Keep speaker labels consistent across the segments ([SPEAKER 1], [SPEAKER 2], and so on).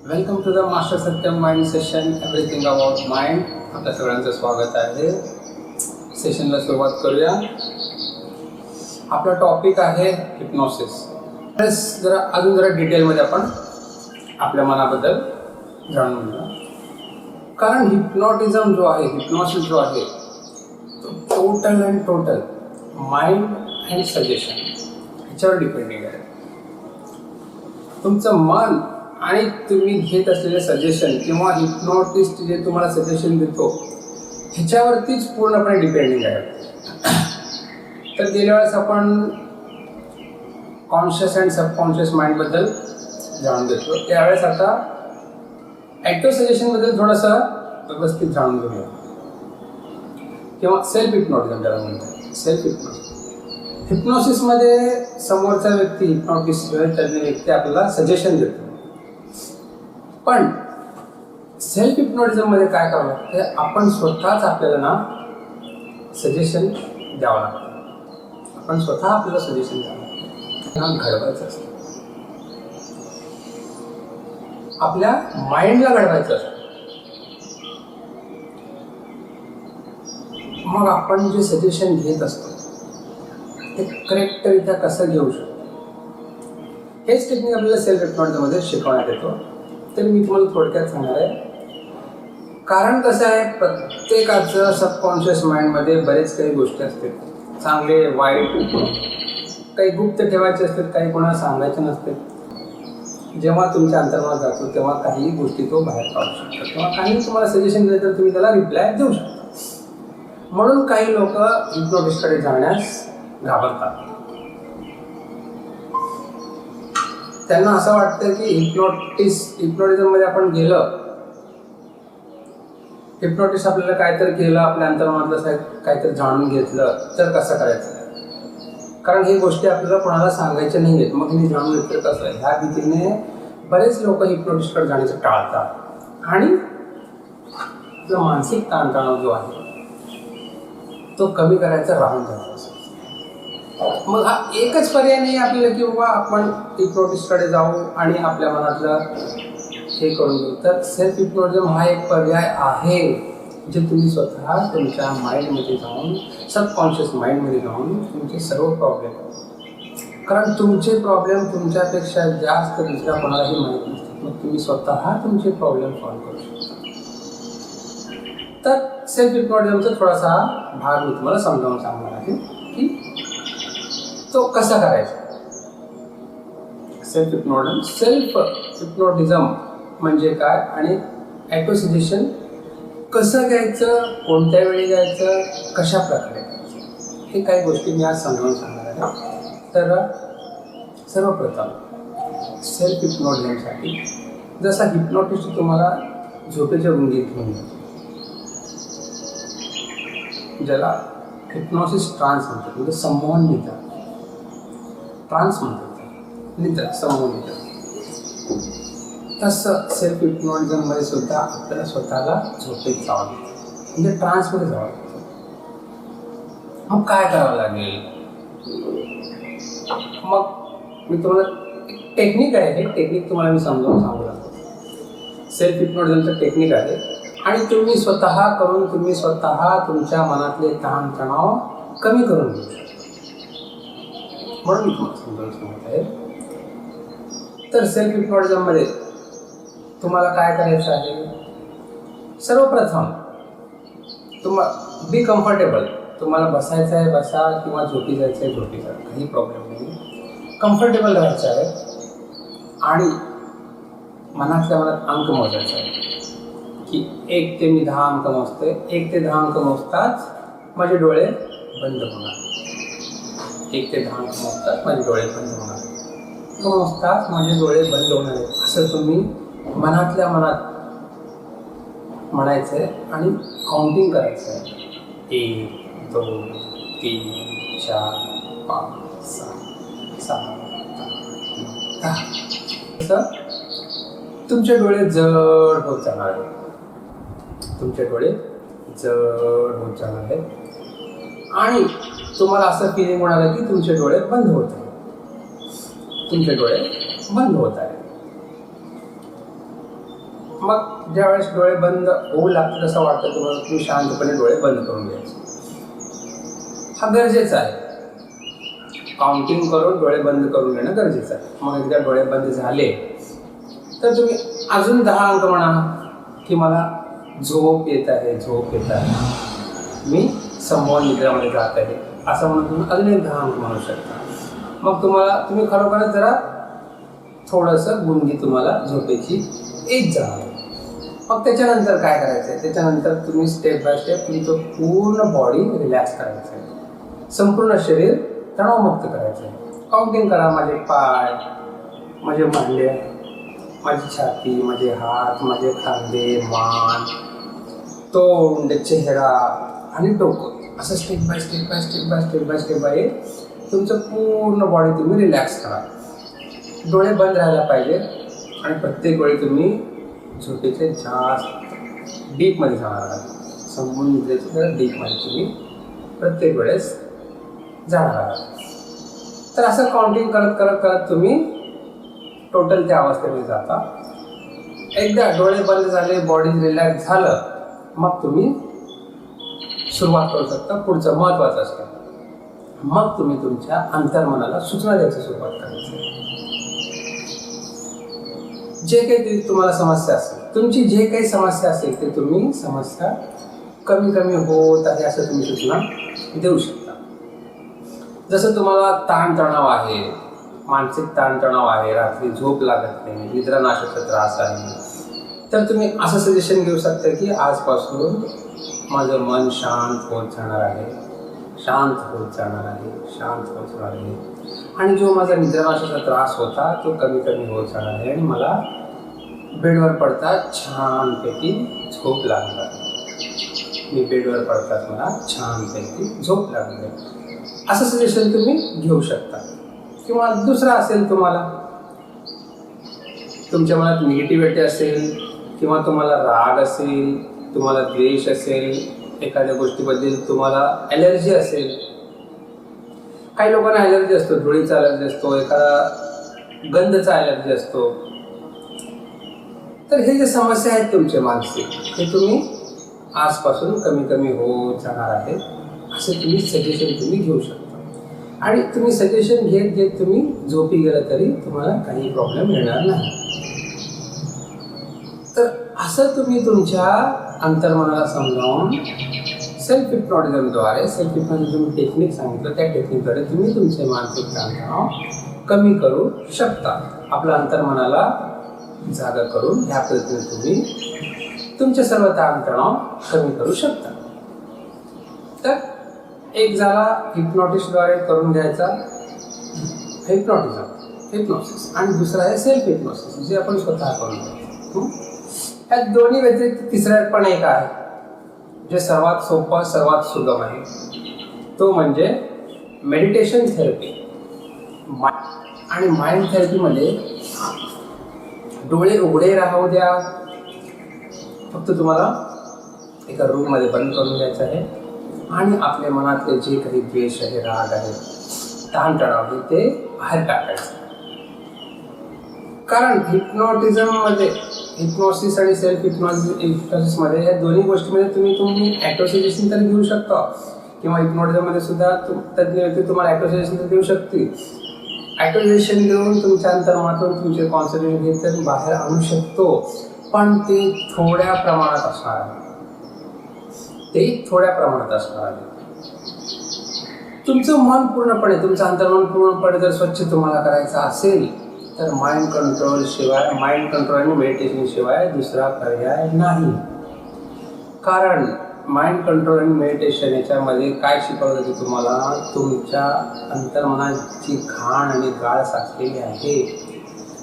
[SPEAKER 1] Welcome to the master Satyam mind session everything about mind. आपल्या सगळ्यांचं स्वागत आहे. सेशनला सुरुवात करूया. आपला टॉपिक आहे हिप्नॉसिस. अजून जरा डिटेलमध्ये आपण आपल्या मनाबद्दल जाणून घेऊया. कारण हिप्नॉटिझम जो आहे, हिप्नॉसिस जो आहे, तो total and total mind and suggestion ह्याच्यावर डिपेंडिंग आहे. तुमचं मन आणि तुम्ही घेत असलेले सजेशन किंवा हिप्नॉटिस्ट जे तुम्हाला सजेशन देतो ह्याच्यावरतीच पूर्णपणे डिपेंडिंग आहे. तर गेल्या वेळेस आपण कॉन्शियस अँड सबकॉन्शियस माइंडबद्दल जाणून घेतलो. त्यावेळेस आता ॲक्टिव्ह सजेशनबद्दल थोडंसं व्यवस्थित जाणून घेऊया. किंवा सेल्फ हिप्नॉटिझम ज्याला म्हणतात, सेल्फ हिप्नॉटिझम. हिप्नॉसिसमध्ये समोरचा व्यक्ती, हिप्नॉटिस्ट तज्ञ व्यक्ती आपल्याला सजेशन देतो. पण सेल्फ हिप्नॉटिझममध्ये काय करावं लागतं, आपण स्वतःच आपल्याला ना सजेशन द्यावं लागतं. आपण स्वतः आपल्याला सजेशन द्यावं लागतं, घडवायचं असतं. आपल्या माइंडला घडवायचं असतं. मग आपण जे सजेशन घेत असतो ते करेक्टरित्या कसं घेऊ शकतो, हेच टेक्निक आपल्याला सेल्फ हिप्नॉटिझममध्ये शिकवण्यात येतो. तर मी तुम्हाला थोडक्यात सांगणार आहे. कारण कसं आहे, प्रत्येकाचं सबकॉन्शियस माइंडमध्ये बरेच काही गोष्टी असतात, चांगले वाईट, काही गुप्त ठेवायचे असतात, काही कोणाला सांगायचे नसते. जेव्हा तुमच्या अंतर्मनात जातो तेव्हा काही गोष्टी तो बाहेर काढू शकतो किंवा काही तुम्हाला सजेशन दिले तर तुम्ही त्याला रिप्लाय देऊ शकता. म्हणून काही लोक हिप्नॉटिस्टकडे जाण्यास घाबरतात. त्यांना असं वाटतं की हिप्नॉटिझममध्ये आपण गेलं, हिप्नॉटिस्ट आपल्याला काहीतरी केलं, आपल्या अंतर्मनातलं काहीतरी जाणून घेतलं तर कसं करायचं. कारण ही गोष्टी आपल्याला कोणाला सांगायच्या नाही आहेत. मग मी जाणून घेतलं कसं आहे, ह्या भीतीने बरेच लोक हिप्नॉटिस्टकडे जाण्याचं टाळतात आणि आपला मानसिक ताणतणाव जो आहे तो कमी करायचा राहून जातो. मग हा एकच पर्याय नाही आपल्याला की बाबा आपण हिप्नॉटिस्टकडे जाऊ आणि आपल्या मनातलं हे करून घेऊ. तर सेल्फ हिप्नॉटिझम हा एक पर्याय आहे, जे तुम्ही स्वतः तुमच्या माइंडमध्ये जाऊन, सबकॉन्शियस माइंडमध्ये जाऊन तुमचे सर्व प्रॉब्लेम, कारण तुमचे प्रॉब्लेम तुमच्यापेक्षा जास्त दुसऱ्या कोणालाही माहीत नसतात, मग तुम्ही स्वतः तुमचे प्रॉब्लेम सॉल्व्ह करू शकता. तर सेल्फ हिप्नॉटिझमचा थोडासा भाग मी तुम्हाला समजावून सांगणार आहे की तो कसा करायचा. सेल्फ हिप्नॉटिझम म्हणजे काय आणि ॲक्टिव्ह सजेशन कसं घ्यायचं, कोणत्या वेळी घ्यायचं, कशा प्रकारे घ्यायचं, हे काही गोष्टी मी आज समजावून सांगणार आहे. तर सर्वप्रथम सेल्फ हिप्नॉटिझमसाठी जसा हिप्नॉटिस्ट तुम्हाला झोपेच्या गुंगीत घेऊन जातो, ज्याला हिप्नॉसिस ट्रान्स म्हणतात, म्हणजे संमोहन निद्रा, ट्रान्स म्हणतात, निद्रा, संमोहन निद्रा. तसं सेल्फ हिप्नॉटिझममध्ये सुद्धा आपल्याला स्वतःला झोपेत जावं लागतं, म्हणजे ट्रान्समध्ये जावं लागतं. मग काय करावं लागेल, मग मी तुम्हाला एक टेक्निक आहे, हे टेक्निक तुम्हाला मी समजावून सांगू लागतो. सेल्फ हिप्नॉटिझमचं टेक्निक आहे आणि तुम्ही स्वतः करून तुम्ही स्वतः तुमच्या मनातले ताणतणाव कमी करून घेऊ शकता. म्हणून मी तुम्हाला समजावून सांगत आहे. तर सेल्फ हिप्नॉटिझममध्ये तुम्हाला काय करायचं आहे, सर्वप्रथम बी कम्फर्टेबल. तुम्हाला बसायचं आहे बसा, किंवा झोपी जायचं आहे झोपी जा, काही प्रॉब्लेम नाही. कम्फर्टेबल राहायचं आहे आणि मनातल्या मनात अंक मोजायचा आहे की 1 ते मी 10 अंक मोजते. 1 ते 10 अंक मोजताच माझे डोळे बंद होणार. 1 ते 10 अंक मोजताच माझे डोळे बंद होणार. मोजताच माझे डोळे बंद होणार आहेत, असं तुम्ही मनातल्या मनात म्हणायचं आहे आणि काउंटिंग करायचं आहे. 1 2 3 4 5 6 7 8 9 10. तुमचे डोळे जड होत जाणार आहेत, तुमचे डोळे जड होत जाणार आहेत आणि तुम्हाला असं फिलिंग होणार आहे की तुमचे डोळे बंद होत आहेत, तुमचे डोळे बंद होत आहेत. मग ज्यावेळेस डोळे बंद होऊ लागतात असं वाटतं तुम्हाला, तुम्ही शांतपणे डोळे बंद करून घ्यायचे. हा गरजेचा आहे. काउंटिंग करून डोळे बंद करून घेणं गरजेचं आहे. मग एकदा डोळे बंद झाले तर तुम्ही अजून 10 अंक म्हणा की मला झोप येत आहे, झोप येत आहे, मी संभव निद्रामध्ये जात आहे, असं म्हणून तुम्ही अजून एक 10 अंक म्हणू शकता. मग तुम्ही खरोखरच जरा थोडंसं गुंगी तुम्हाला झोपेची येत जाणार. मग त्याच्यानंतर काय करायचं आहे, त्याच्यानंतर तुम्ही स्टेप बाय स्टेप तुमचं पूर्ण बॉडी रिलॅक्स करायचं आहे, संपूर्ण शरीर तणावमुक्त करायचं आहे. काउंटिंग करा. माझे पाय, माझे मांडे, माझी छाती, माझे हात, माझे खांदे, मान, तोंड, चेहरा आणि डोकं, असं step by step by step by step by step by तुमचं पूर्ण बॉडी तुम्ही रिलॅक्स करा. डोळे बंद राहायला पाहिजे आणि प्रत्येक वेळी तुम्ही झोपेचे जास्त डीपमध्ये जाणार आहात. संपूर्ण निद्रेचं तर डीपमध्ये तुम्ही प्रत्येक वेळेस जाणार आहात. तर असं काउंटिंग करत करत करत तुम्ही टोटल त्या अवस्थेमध्ये जाता. एकदा डोळे बंद झाले, बॉडी रिलॅक्स झालं, मग तुम्ही सुरुवात करू शकता. पुढचं महत्त्वाचं असतं, मग तुम्ही तुमच्या अंतर्मनाला सूचना द्यायची सुरुवात करायची. जे काही तुम्हाला समस्या असेल, तुमची जे काही समस्या असेल ते तुम्ही समस्या कमी कमी होत आहे असं तुम्ही सूचना देऊ शकता. जसं तुम्हाला ताणतणाव आहे, मानसिक ताणतणाव आहे, रात्री झोप लागत नाही, निद्रानाशाचा त्रास आहे, तर तुम्ही असं सजेशन घेऊ शकता की आजपासून माझं मन शांत होत जाणार आहे, शांत होत जाणार आहे, शांत होत जाणार आहे, आणि जो माझा निद्रानाशाचा त्रास होता तो कमी कमी होत जाणार आहे आणि मला बेडवर पडता छानपैकी झोप लागणार आहे. मी बेडवर पडताच मला छानपैकी झोप लागणार आहे, असं सजेशन तुम्ही घेऊ शकता. किंवा दुसरा असेल, तुम्हाला तुमच्या मनात निगेटिव्हिटी असेल किंवा तुम्हाला राग असेल, तुम्हाला द्वेष असेल, एखाद्या गोष्टीबद्दल तुम्हाला ॲलर्जी असेल. काही लोकांना ॲलर्जी असतो, धुळीचा ॲलर्जी असतो, एखादा गंधचा ॲलर्जी असतो. तर हे जे समस्या आहेत तुमचे मानसिक, हे तुम्ही आजपासून कमी कमी होत जाणार आहेत असे तुम्ही सजेशन तुम्ही घेऊ शकता. आणि तुम्ही सजेशन घेत घेत तुम्ही झोपी गेलं तरी तुम्हाला काही प्रॉब्लेम येणार नाही. तर असं तुम्ही तुमच्या अंतर्मनाला समजावून सेल्फ हिप्नॉटिझमद्वारे, सेल्फ हिप्नॉटिझम टेक्निक सांगितलं, त्या टेक्निकद्वारे तुम्ही तुमचे मानसिक ताणतणाव कमी करू शकता. आपल्या अंतर्मनाला जागा करून ह्या पद्धतीने तुम्ही तुमचे सर्व ताणतणाव कमी करू शकता. तर एक झाला हिप्नॉटिस्टद्वारे करून घ्यायचा हिप्नॉसिस, आणि दुसरा आहे सेल्फ हिप्नॉसिस, जे आपण स्वतः करून घ्यायचं. ह्या दोन्ही व्यतिरिक्त तिसरा पण एक आहे जे सर्वात सोपं, सर्वात सुगम आहे, तो म्हणजे मेडिटेशन थेरपी. आणि माइंड थेरपीमध्ये डोळे उघडे राहू द्या, फक्त तुम्हाला एका रूममध्ये बंद करून घ्यायचं आहे आणि आपल्या मनातले जे काही द्वेष आहे, राग आहे, ताणतणाव आहे, ते बाहेर टाकायचं. कारण हिप्नॉटिझममध्ये, हिप्नॉसिस आणि सेल्फ हिप्नॉसिसमध्ये या दोन्ही गोष्टीमध्ये तुम्ही ॲक्टोसजेशन तर घेऊ शकता, किंवा हिप्नॉटिझममध्ये सुद्धा तज्ज्ञ व्यक्ती तुम्हाला ॲक्टोसजेशन तर देऊ शकते. ॲक्टोसजेशन देऊन तुमच्या अंतर्मनातून तुमचे कॉन्सन्ट्रेशन घेऊन बाहेर आणू शकतो, पण ते थोड्या प्रमाणात असणार आहे. तुमचं मन पूर्णपणे, तुमचं अंतर्मन पूर्णपणे जर स्वच्छ तुम्हाला करायचं असेल तर माइंड कंट्रोल आणि मेडिटेशन शिवाय दुसरा पर्याय नाही. कारण माइंड कंट्रोल आणि मेडिटेशन याच्यामध्ये काय शिकवलं जाते तुम्हाला, तुमच्या अंतर्मनाची घाण आणि गाळ साचलेली आहे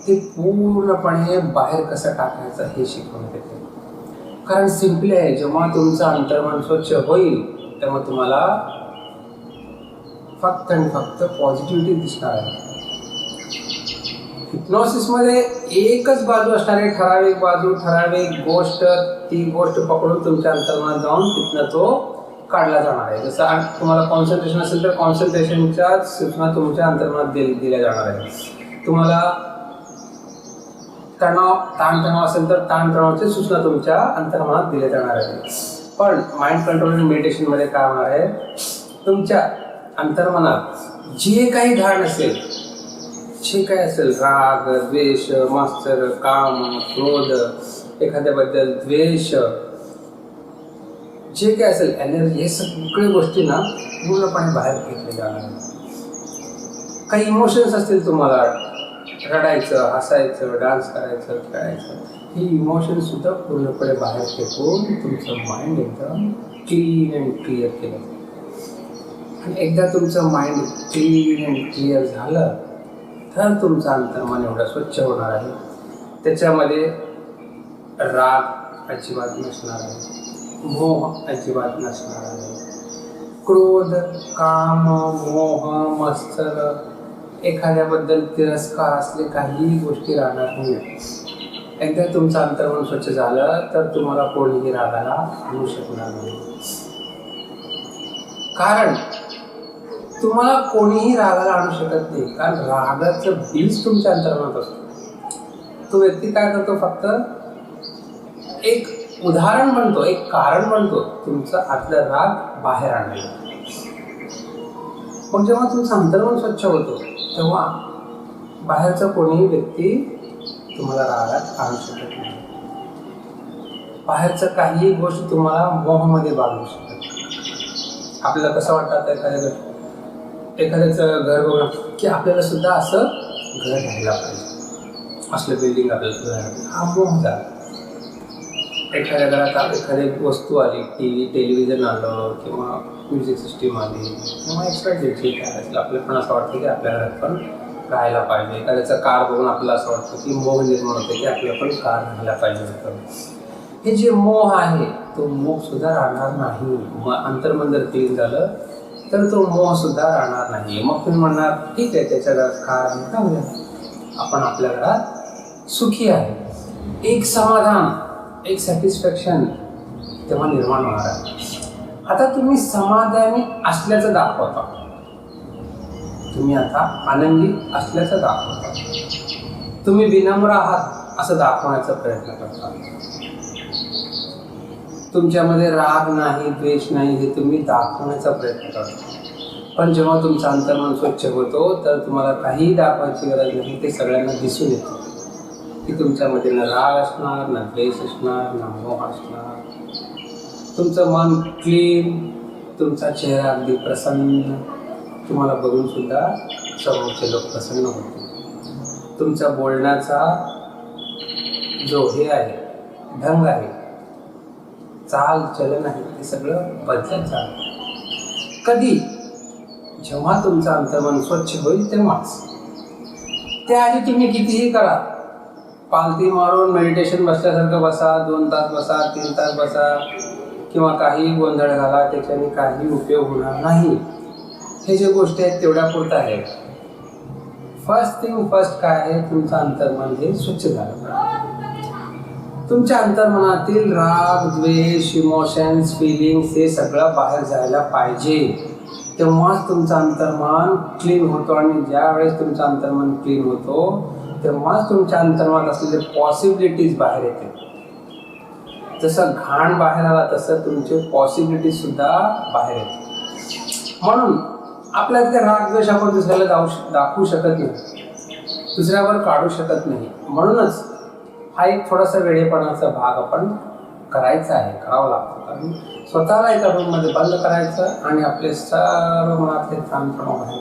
[SPEAKER 1] ते पूर्णपणे बाहेर कसं टाकायचं हे शिकवण्यात येते. कारण सिम्पली आहे, जेव्हा तुमचं अंतर्मन स्वच्छ होईल तेव्हा तुम्हाला फक्त आणि फक्त पॉझिटिव्हिटी दिसणार आहे. हिप्नॉसिसमध्ये एकच बाजू असणार आहे, ठराविक बाजू, ठराविक गोष्ट, ती गोष्ट पकडून तुमच्या अंतर्मनात जाऊन तिथनं तो काढला जाणार आहे. जसं तुम्हाला कॉन्सन्ट्रेशन असेल तर कॉन्सन्ट्रेशनच्या सूचना तुमच्या अंतर्मनात दिल्या जाणार आहे. तुम्हाला ताणतणाव असेल तर ताणतणावाची सूचना तुमच्या अंतर्मनात दिल्या जाणार आहे. पण माइंड कंट्रोल मेडिटेशनमध्ये काय होणार आहे, तुमच्या अंतर्मनात जे काही घाण असेल, जे काही असेल, राग, द्वेष, मात्सर्य, काम, क्रोध, एखाद्याबद्दल द्वेष, जे काही असेल, एनर्जी, हे सगळ्या गोष्टी ना पूर्णपणे बाहेर फेकले जाणार आहेत. काही इमोशन्स असतील तुम्हाला, रडायचं, हसायचं, डान्स करायचं, खेळायचं, ही इमोशन्स सुद्धा पूर्णपणे बाहेर फेकून तुमचं माइंड एकदम क्लीन अँड क्लिअर केलं. आणि एकदा तुमचं माइंड क्लीन अँड क्लिअर झालं तर तुमचं अंतर्मन एवढं स्वच्छ होणार आहे, त्याच्यामध्ये राग अजिबात नसणार आहे, मोह अजिबात नसणार आहे, क्रोध, काम, मोह, मत्सर, एखाद्याबद्दल तिरस्कार असले काही गोष्टी राहणार नाही. एकदा तुमचं अंतर्मन स्वच्छ झालं तर तुम्हाला कोणीही रागाला आणू शकणार नाही. कारण तुम्हाला कोणीही रागाला आणू शकत नाही, कारण रागाचं बीज तुमच्या अंतर्मनात असतो. तो व्यक्ती काय करतो, फक्त एक उदाहरण बनतो, एक कारण बनतो तुमचं आतलं राग बाहेर आणायला. पण जेव्हा तुमचं अंतर्मन स्वच्छ होतो तेव्हा बाहेरचा कोणीही व्यक्ती तुम्हाला रागात आणू शकत नाही. बाहेरचं काही गोष्ट तुम्हाला मोहमध्ये बांधू शकत नाही. आपल्याला कसं वाटतं, एखाद्याचं घर बघून की आपल्याला सुद्धा असं घर घ्यायला पाहिजे, असलं बिल्डिंग आपल्याला सुद्धा घ्यायला पाहिजे, हा मोह झाला. एखाद्या घरात एखादी वस्तू आली, TV, टेलिव्हिजन आलं, किंवा म्युझिक सिस्टीम आली, किंवा एक्सपेक्टेड जे काय असेल, आपल्याला पण असं वाटतं की आपल्या घरात पण राहायला पाहिजे. एखाद्याचं कार बघून आपल्याला असं वाटतं की मोह निर्माण होते की आपल्याला पण कार राहायला पाहिजे होतं. हे जे मोह आहे तो मोह सुद्धा राहणार नाही. अंतर्मन जर क्लीन झालं तर तो मोह सुद्धा राहणार नाही. मग तुम्ही म्हणणार ठीक आहे, त्याच्या घरात कार आणि राहूया, आपण आपल्या घरात सुखी आहे. एक समाधान, एक सॅटिस्फॅक्शन तेव्हा निर्माण होणार आहे. आता तुम्ही समाधानी असल्याचं दाखवता, तुम्ही आता आनंदी असल्याचं दाखवता, तुम्ही विनम्र आहात असं दाखवण्याचा प्रयत्न करता. तुमच्यामध्ये राग नाही, द्वेष नाही, हे तुम्ही दाखवण्याचा प्रयत्न करता. पण जेव्हा तुमचं अंतर्मन स्वच्छ होतो तर तुम्हाला काहीही दाखवायची गरज नाही. ते सगळ्यांना दिसून येतं की तुमच्यामध्ये ना राग असणार, ना द्वेष असणार, ना मोह असणार. तुमचं मन क्लीन, तुमचा चेहरा अगदी प्रसन्न, तुम्हाला बघून सुद्धा समोरचे लोक प्रसन्न होते. तुमचा बोलण्याचा जो हे आहे, ढंग आहे, चाल चलन आहे, ते सगळं बदलत जातं. कधी? जेव्हा तुमचं अंतर्मन स्वच्छ होईल तेव्हाच. त्याआधी तुम्ही कितीही करा, पालथी मारून मेडिटेशन बसल्यासारखं बसा, 2 तास बसा, 3 तास बसा, किंवा काही गोंधळ घाला, त्याच्याने काही उपयोग होणार नाही. हे जे गोष्टी आहेत तेवढ्या पुरतं आहे. फर्स्ट थिंग फर्स्ट काय आहे, तुमचं अंतर्मन हे स्वच्छ झालं पाहिजे. तुमच्या अंतर्मनातील राग, द्वेष, इमोशन्स, फिलिंग्स हे सगळं बाहेर जायला पाहिजे. तेव्हाच तुमचं अंतर्मन क्लीन होतो. आणि ज्या वेळेस तुमचं अंतर्मन क्लीन होतो तेव्हाच तुमच्या अंतर्मनात असलेले पॉसिबिलिटीज बाहेर येते. जसं घाण बाहेर आला तसं तुमचे पॉसिबिलिटीज सुद्धा बाहेर येते. म्हणून आपल्या तिथे राग, द्वेष आपण दुसऱ्याला दाखवू शकत नाही, दुसऱ्यावर काढू शकत नाही. म्हणूनच हा एक थोडासा वेडेपणाचा भाग आपण करायचा आहे, करावा लागतो. कारण स्वतःला एका रूममध्ये बंद करायचं आणि आपले सर्व मनातले ताणतणाव बाहेर